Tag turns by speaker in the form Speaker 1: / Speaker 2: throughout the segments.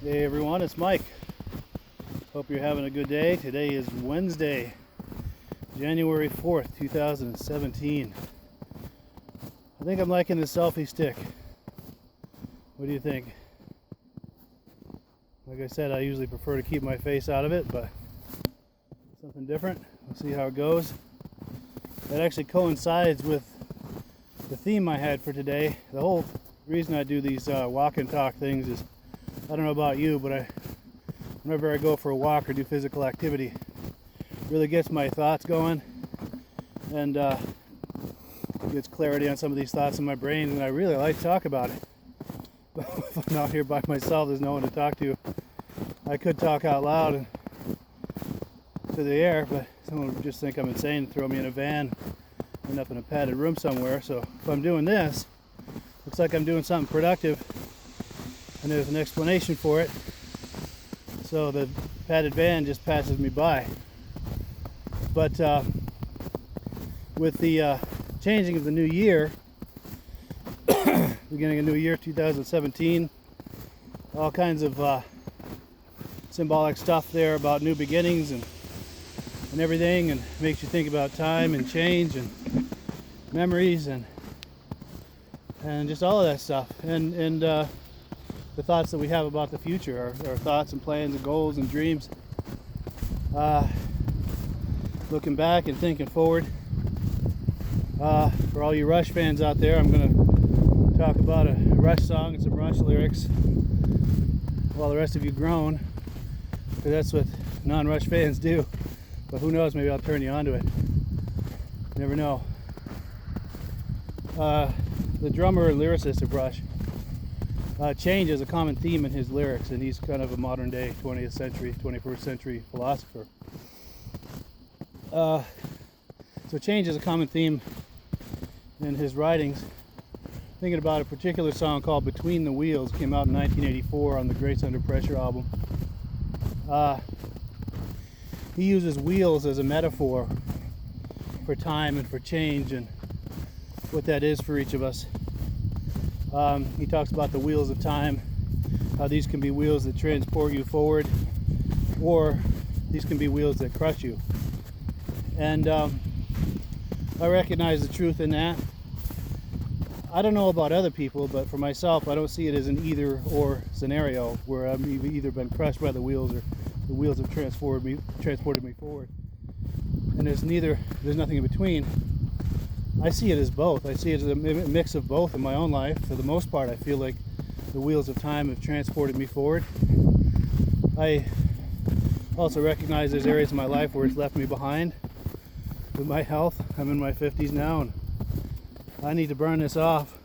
Speaker 1: Hey everyone, it's Mike. Hope you're having a good day. Today is Wednesday, January 4th, 2017. I think I'm liking the selfie stick. What do you think? Like I said, I usually prefer to keep my face out of it, but something different. We'll see how it goes. That actually coincides with the theme I had for today. The whole reason I do these walk and talk things is, I don't know about you, but whenever I go for a walk or do physical activity, it really gets my thoughts going and gets clarity on some of these thoughts in my brain, and I really like to talk about it. But if I'm out here by myself, there's no one to talk to. I could talk out loud and to the air, but someone would just think I'm insane and throw me in a van and up in a padded room somewhere. So if I'm doing this, looks like I'm doing something productive, and there's an explanation for it. So the padded van just passes me by. But with the changing of the new year, beginning of new year 2017, all kinds of symbolic stuff there about new beginnings and everything, and makes you think about time and change and memories and just all of that stuff, and the thoughts that we have about the future, our thoughts and plans and goals and dreams. Looking back and thinking forward. For all you Rush fans out there, I'm going to talk about a Rush song and some Rush lyrics while the rest of you groan, because that's what non-Rush fans do. But who knows, maybe I'll turn you onto it. You never know. The drummer and lyricist of Rush, change is a common theme in his lyrics, and he's kind of a modern day 20th century, 21st century philosopher. So change is a common theme in his writings. Thinking about a particular song called Between the Wheels, came out in 1984 on the Grace Under Pressure album. He uses wheels as a metaphor for time and for change and what that is for each of us. He talks about the wheels of time, how these can be wheels that transport you forward, or these can be wheels that crush you. And I recognize the truth in that. I don't know about other people, but for myself, I don't see it as an either or scenario where I've either been crushed by the wheels or the wheels have transported me forward. And there's nothing in between. I see it as both. I see it as a mix of both in my own life. For the most part, I feel like the wheels of time have transported me forward. I also recognize there's areas in my life where it's left me behind with my health. I'm in my 50s now, and I need to burn this off.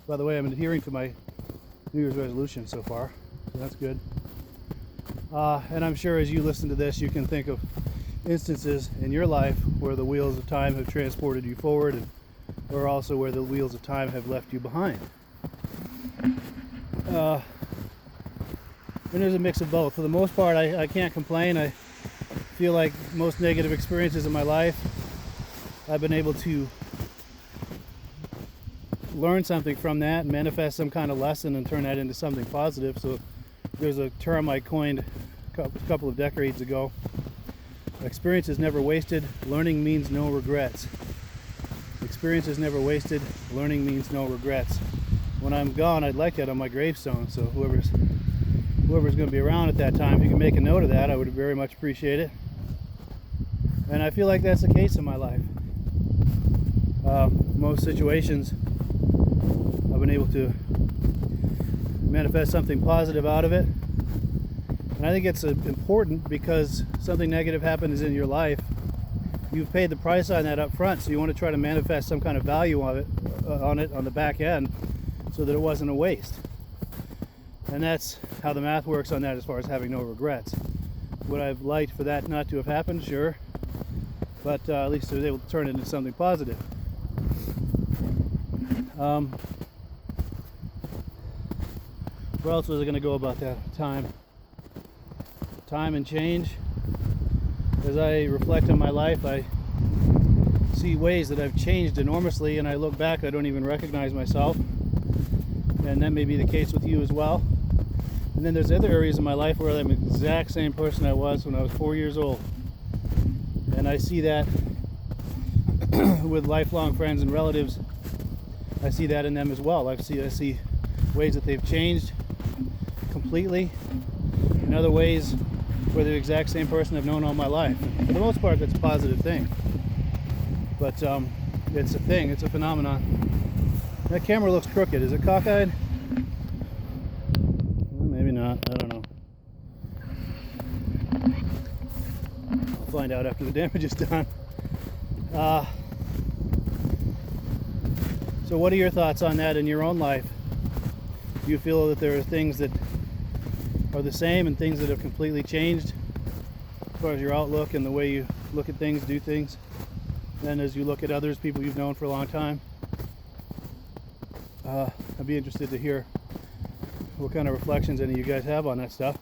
Speaker 1: By the way, I'm adhering to my New Year's resolution so far, so that's good. And I'm sure as you listen to this, you can think of instances in your life where the wheels of time have transported you forward, or also where the wheels of time have left you behind. And there's a mix of both. For the most part, I can't complain. I feel like most negative experiences in my life, I've been able to learn something from that, manifest some kind of lesson, and turn that into something positive. So there's a term I coined a couple of decades ago. Experience is never wasted. Learning means no regrets. Experience is never wasted. Learning means no regrets. When I'm gone, I'd like that on my gravestone. So whoever's going to be around at that time, if you can make a note of that, I would very much appreciate it. And I feel like that's the case in my life. Most situations, I've been able to manifest something positive out of it. And I think it's important because something negative happens in your life. You've paid the price on that up front, so you want to try to manifest some kind of value on it on the back end, so that it wasn't a waste. And that's how the math works on that, as far as having no regrets. Would I have liked for that not to have happened? Sure. But at least I was able to turn it into something positive. Where else was I going to go about that? Time and change. As I reflect on my life, I see ways that I've changed enormously, and I look back, I don't even recognize myself. And that may be the case with you as well. And And then there's other areas in my life where I'm the exact same person I was when I was 4 years old. And I see that with lifelong friends and relatives. I see that in them as well. I see ways that they've changed completely, and other ways where they're the exact same person I've known all my life. For the most part, that's a positive thing. But it's a thing, it's a phenomenon. That camera looks crooked. Is it cockeyed? Well, maybe not. I don't know. I'll find out after the damage is done. So what are your thoughts on that in your own life? Do you feel that there are things that are the same and things that have completely changed as far as your outlook and the way you look at things, do things? And as you look at others, people you've known for a long time, I'd be interested to hear what kind of reflections any of you guys have on that stuff.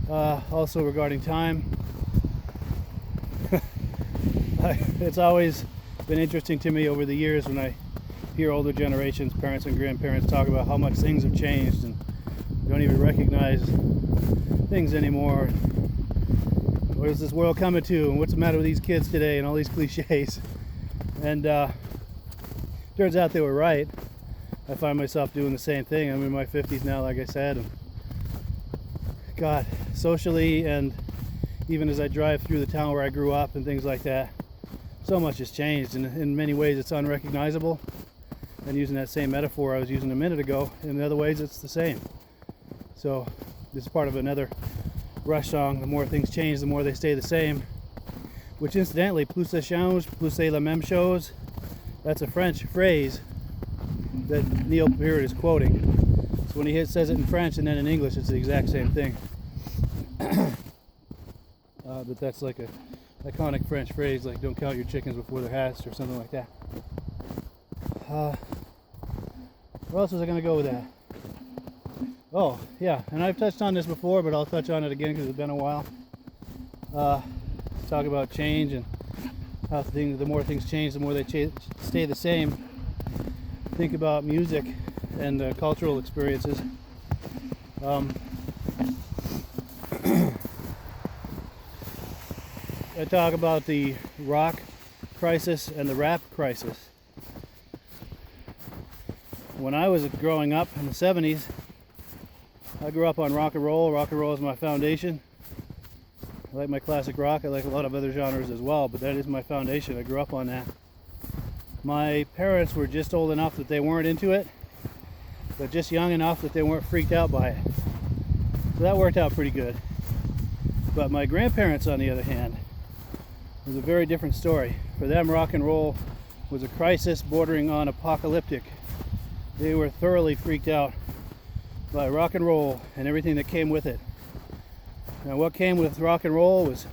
Speaker 1: Also regarding time, it's always been interesting to me over the years when I hear older generations, parents and grandparents, talk about how much things have changed and you don't even recognize things anymore. Where's this world coming to, and what's the matter with these kids today, and all these cliches. And turns out they were right. I find myself doing the same thing. I'm in my 50s now, like I said, and God, socially, and even as I drive through the town where I grew up and things like that, so much has changed, and in many ways it's unrecognizable. And using that same metaphor I was using a minute ago, in other ways it's the same. So this is part of another Rush song, the more things change, the more they stay the same. Which incidentally, plus ça change, plus c'est la même chose. That's a French phrase that Neil Peart is quoting. So when he says it in French and then in English, it's the exact same thing. But that's like a iconic French phrase, like "Don't count your chickens before they're hatched" or something like that. Where else was I going to go with that? Oh, yeah, and I've touched on this before, but I'll touch on it again because it's been a while. Talk about change and how the more things change, the more they stay the same. Think about music and cultural experiences. I talk about the rock crisis and the rap crisis. When I was growing up in the 70s, I grew up on rock and roll. Rock and roll is my foundation. I like my classic rock. I like a lot of other genres as well, but that is my foundation. I grew up on that. My parents were just old enough that they weren't into it, but just young enough that they weren't freaked out by it. So that worked out pretty good. But my grandparents, on the other hand, was a very different story. For them, rock and roll was a crisis bordering on apocalyptic. They were thoroughly freaked out by rock and roll and everything that came with it. Now, what came with rock and roll was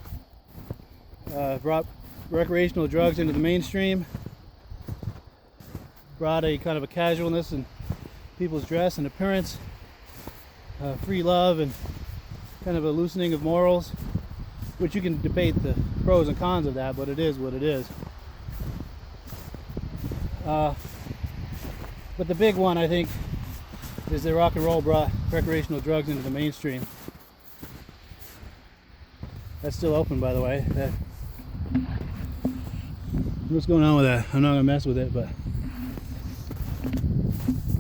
Speaker 1: brought recreational drugs into the mainstream, brought a kind of a casualness in people's dress and appearance, free love, and kind of a loosening of morals, which you can debate the pros and cons of that, but it is what it is. But the big one, I think, is that rock and roll brought recreational drugs into the mainstream. That's still open, by the way. What's going on with that? I'm not going to mess with it, but...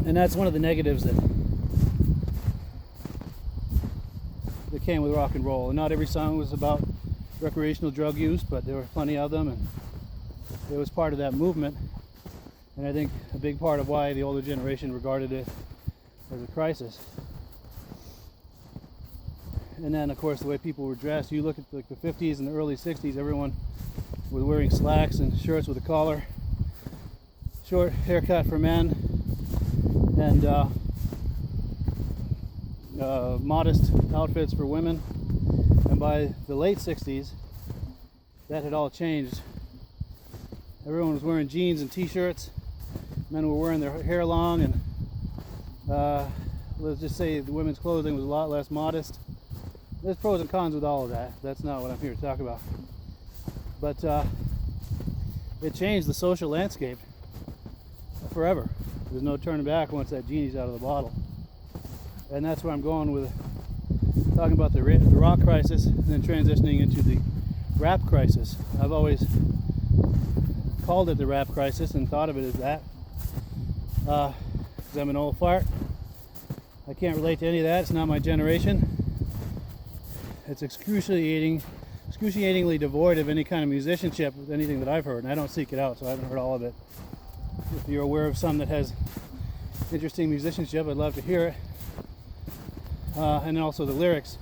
Speaker 1: And that's one of the negatives that came with rock and roll. And not every song was about recreational drug use, but there were plenty of them, and it was part of that movement. And I think a big part of why the older generation regarded it as a crisis. And then, of course, the way people were dressed. You look at like the 50s and the early 60s, everyone was wearing slacks and shirts with a collar, short haircut for men, and modest outfits for women. And by the late 60s, that had all changed. Everyone was wearing jeans and t-shirts. Men were wearing their hair long, and let's just say the women's clothing was a lot less modest. There's pros and cons with all of that. That's not what I'm here to talk about. But it changed the social landscape forever. There's no turning back once that genie's out of the bottle. And that's where I'm going with talking about the rock crisis and then transitioning into the rap crisis. I've always called it the rap crisis and thought of it as that because I'm an old fart. I can't relate to any of that. It's not my generation. It's excruciatingly devoid of any kind of musicianship with anything that I've heard, and I don't seek it out, so I haven't heard all of it. If you're aware of some that has interesting musicianship, I'd love to hear it. And then also the lyrics.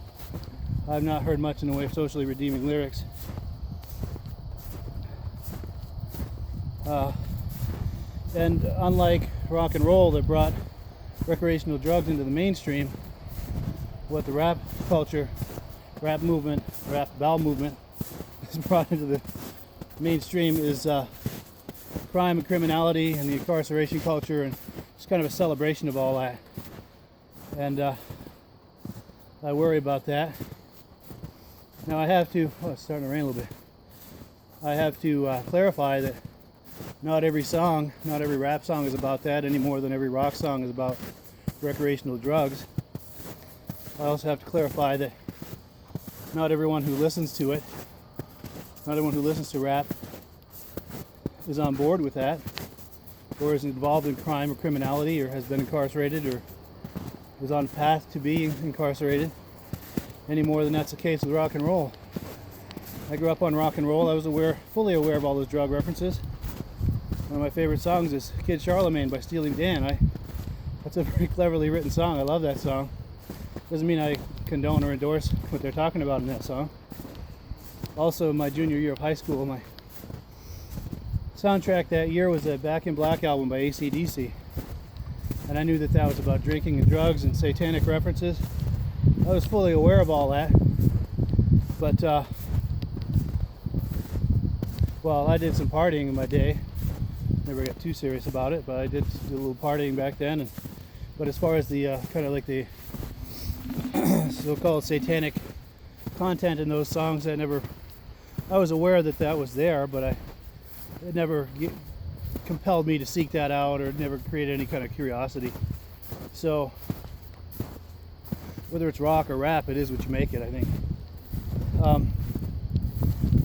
Speaker 1: I've not heard much in the way of socially redeeming lyrics. And unlike rock and roll that brought recreational drugs into the mainstream, what the rap culture, rap movement, rap bowel movement has brought into the mainstream is crime and criminality and the incarceration culture, and it's kind of a celebration of all that. And I worry about that. Now I have to, it's starting to rain a little bit. I have to clarify that not every song, not every rap song is about that any more than every rock song is about recreational drugs. I also have to clarify that not everyone who listens to it, not everyone who listens to rap is on board with that, or is involved in crime or criminality, or has been incarcerated, or is on the path to being incarcerated, any more than that's the case with rock and roll. I grew up on rock and roll. I was fully aware of all those drug references. One of my favorite songs is Kid Charlemagne by Steely Dan. That's a very cleverly written song. I love that song. Doesn't mean I condone or endorse what they're talking about in that song. Also, my junior year of high school, my soundtrack that year was a Back in Black album by AC/DC. And I knew that that was about drinking and drugs and satanic references. I was fully aware of all that. But, well, I did some partying in my day. Never got too serious about it, but I did do a little partying back then. But as far as the kind of like the so-called satanic content in those songs, I was aware that that was there, but it never compelled me to seek that out, or it never created any kind of curiosity. So whether it's rock or rap, it is what you make it, I think.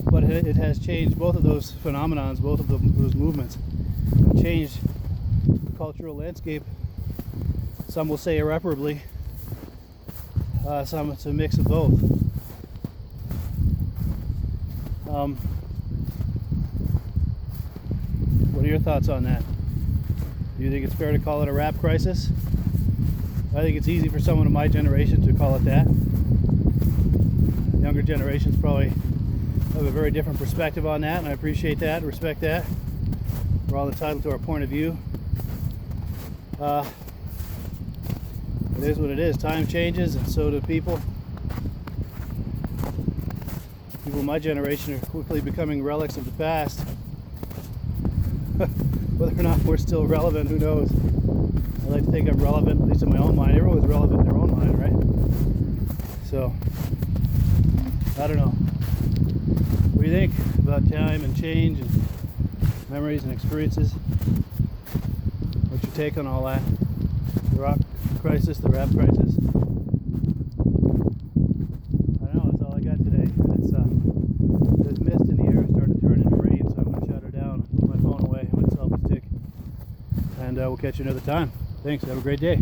Speaker 1: But it has changed. Both of those phenomenons, both of those movements have changed the cultural landscape. Some will say irreparably. Some it's a mix of both. What are your thoughts on that? Do you think it's fair to call it a rap crisis? I think it's easy for someone of my generation to call it that. Younger generations probably have a very different perspective on that, and I appreciate that, respect that. We're all entitled to our point of view. It is what it is. Time changes, and so do people. People of my generation are quickly becoming relics of the past. Whether or not we're still relevant, who knows? I like to think I'm relevant, at least in my own mind. Everyone's relevant in their own mind, right? So, I don't know. What do you think about time and change and memories and experiences? What's your take on all that? The rock crisis, the rap crisis? I don't know, that's all I got today. There's mist in the air, it's starting to turn into rain, so I'm going to shut her down, put my phone away, I'm going to selfie stick, and we'll catch you another time. Thanks, have a great day.